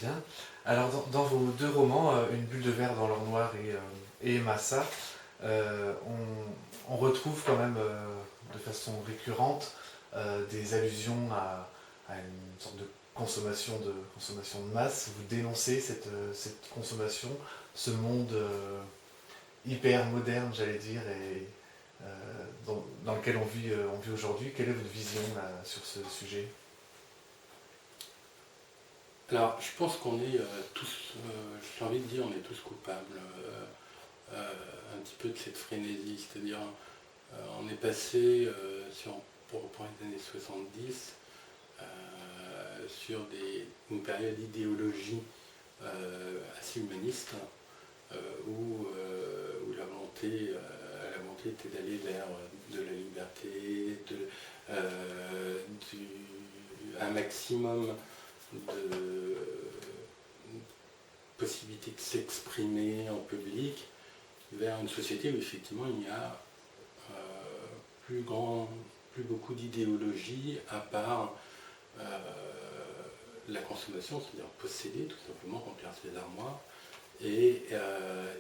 Bien. Alors, dans vos deux romans, Une bulle de verre dans l'or noir et Massa, on retrouve quand même de façon récurrente des allusions à une sorte consommation de masse. Vous dénoncez cette consommation, ce monde hyper moderne, j'allais dire, et dans lequel on vit aujourd'hui. Quelle est votre vision là, sur ce sujet? Alors, je pense qu'on est tous, j'ai envie de dire, on est tous coupables un petit peu de cette frénésie. C'est-à-dire, on est passé pour les années 70 sur une période d'idéologie assez humaniste où la volonté était d'aller vers de la liberté, un maximum de possibilité de s'exprimer en public vers une société où effectivement il n'y a plus beaucoup d'idéologie à part la consommation, c'est-à-dire posséder tout simplement, remplir ses armoires et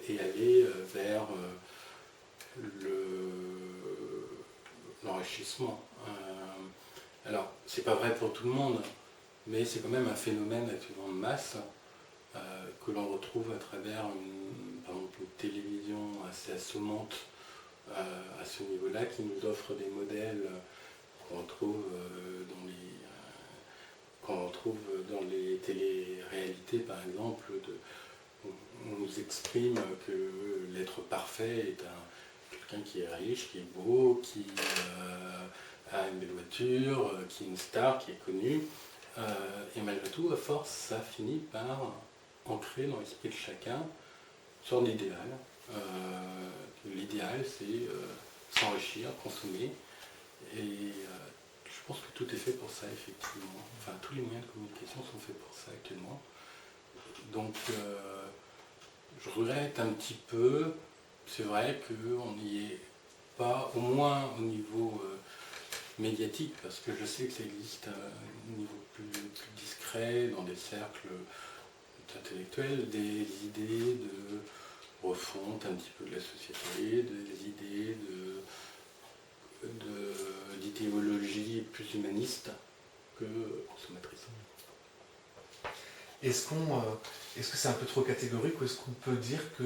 aller vers l'enrichissement. Alors, c'est pas vrai pour tout le monde, mais c'est quand même un phénomène actuellement de masse que l'on retrouve à travers par exemple une télévision assez assommante à ce niveau-là, qui nous offre des modèles qu'on retrouve dans les téléréalités par exemple. On nous exprime que l'être parfait est quelqu'un qui est riche, qui est beau, qui a une belle voiture, qui est une star, qui est connue. Et malgré tout, à force, ça finit par ancrer dans l'esprit de chacun une sorte d'idéal. L'idéal, c'est s'enrichir, consommer. Et je pense que tout est fait pour ça, effectivement. Enfin, tous les moyens de communication sont faits pour ça actuellement. Donc, je regrette un petit peu. C'est vrai qu'on n'y est pas, au moins au niveau médiatique, parce que je sais que ça existe à un niveau plus discret, dans des cercles intellectuels, des idées de refonte un petit peu de la société, des idées d'idéologie plus humaniste que consommatrice. Est-ce que c'est un peu trop catégorique ou est-ce qu'on peut dire que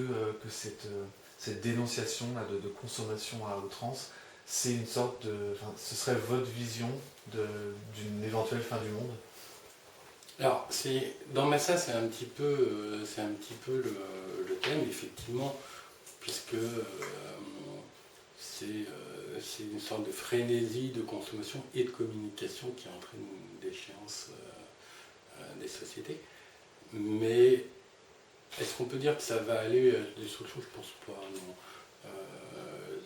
cette dénonciation là, de consommation à outrance, c'est une sorte enfin, ce serait votre vision d'une éventuelle fin du monde? Alors, dans Massa, c'est un petit peu le thème, effectivement, puisque c'est une sorte de frénésie de consommation et de communication qui entraîne une déchéance des sociétés. Mais est-ce qu'on peut dire que ça va aller à des solutions? Je pense pas, non.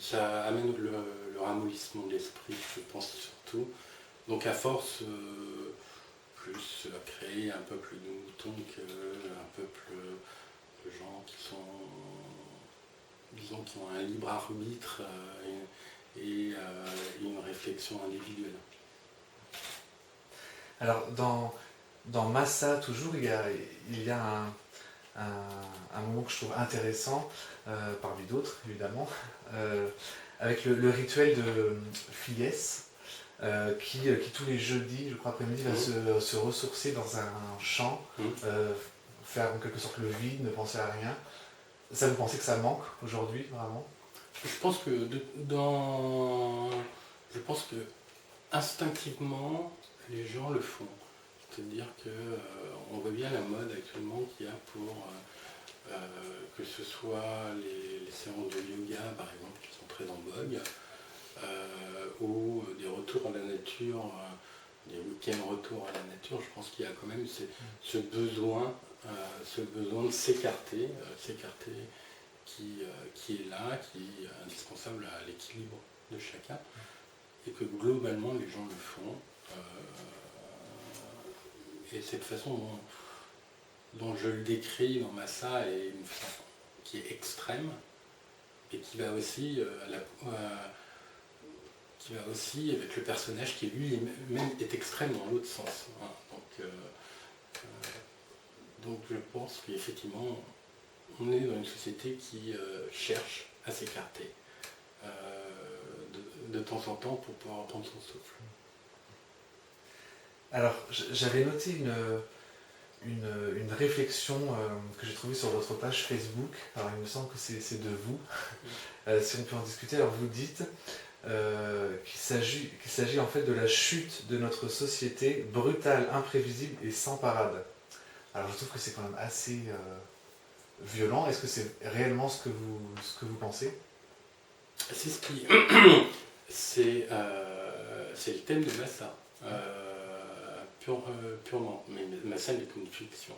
Ça amène le ramollissement de l'esprit, je pense surtout. Donc à force, plus créer un peuple de moutons qu'un peuple de gens qui sont, disons, qui ont un libre arbitre et une réflexion individuelle. Alors dans Massa toujours, il y a un moment que je trouve intéressant, parmi d'autres évidemment, avec le rituel de Fies, qui tous les jeudis, je crois après-midi, va se ressourcer dans un champ, faire en quelque sorte le vide, ne penser à rien. Ça, vous pensez que ça manque aujourd'hui, vraiment? Je pense que je pense que instinctivement les gens le font. C'est-à-dire qu'on voit bien la mode actuellement qu'il y a pour que ce soit les séances de yoga par exemple qui sont très en vogue, ou des retours à la nature, des week-ends retours à la nature. Je pense qu'il y a quand même ce besoin de s'écarter, qui est là, qui est indispensable à l'équilibre de chacun, et que globalement les gens le font. Et cette façon dont je le décris dans Massa est une façon qui est extrême, et qui va aussi avec le personnage qui lui-même est extrême dans l'autre sens. Hein. Donc Donc je pense qu'effectivement, on est dans une société qui cherche à s'écarter de temps en temps pour pouvoir reprendre son souffle. Alors, j'avais noté une réflexion que j'ai trouvée sur votre page Facebook. Alors, il me semble que c'est de vous. Si on peut en discuter, alors vous dites qu'il s'agit en fait de la chute de notre société brutale, imprévisible et sans parade. Alors, je trouve que c'est quand même assez violent. Est-ce que c'est réellement ce que vous pensez? C'est ce qui... c'est le thème de Massa, purement. Mais Massa n'est qu'une fiction.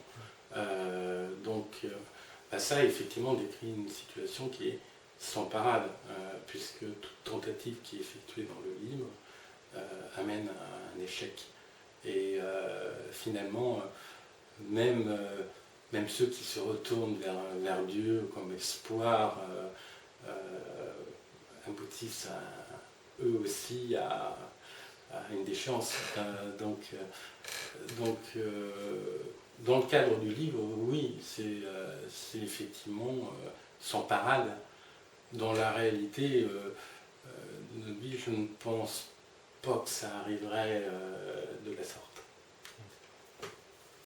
Massa, effectivement, décrit une situation qui est sans parade, puisque toute tentative qui est effectuée dans le livre amène à un échec. Et finalement, même ceux qui se retournent vers Dieu comme espoir aboutissent eux aussi à une déchéance. Dans le cadre du livre, oui, c'est effectivement sans parade. Dans la réalité de notre vie, je ne pense pas que ça arriverait de la sorte.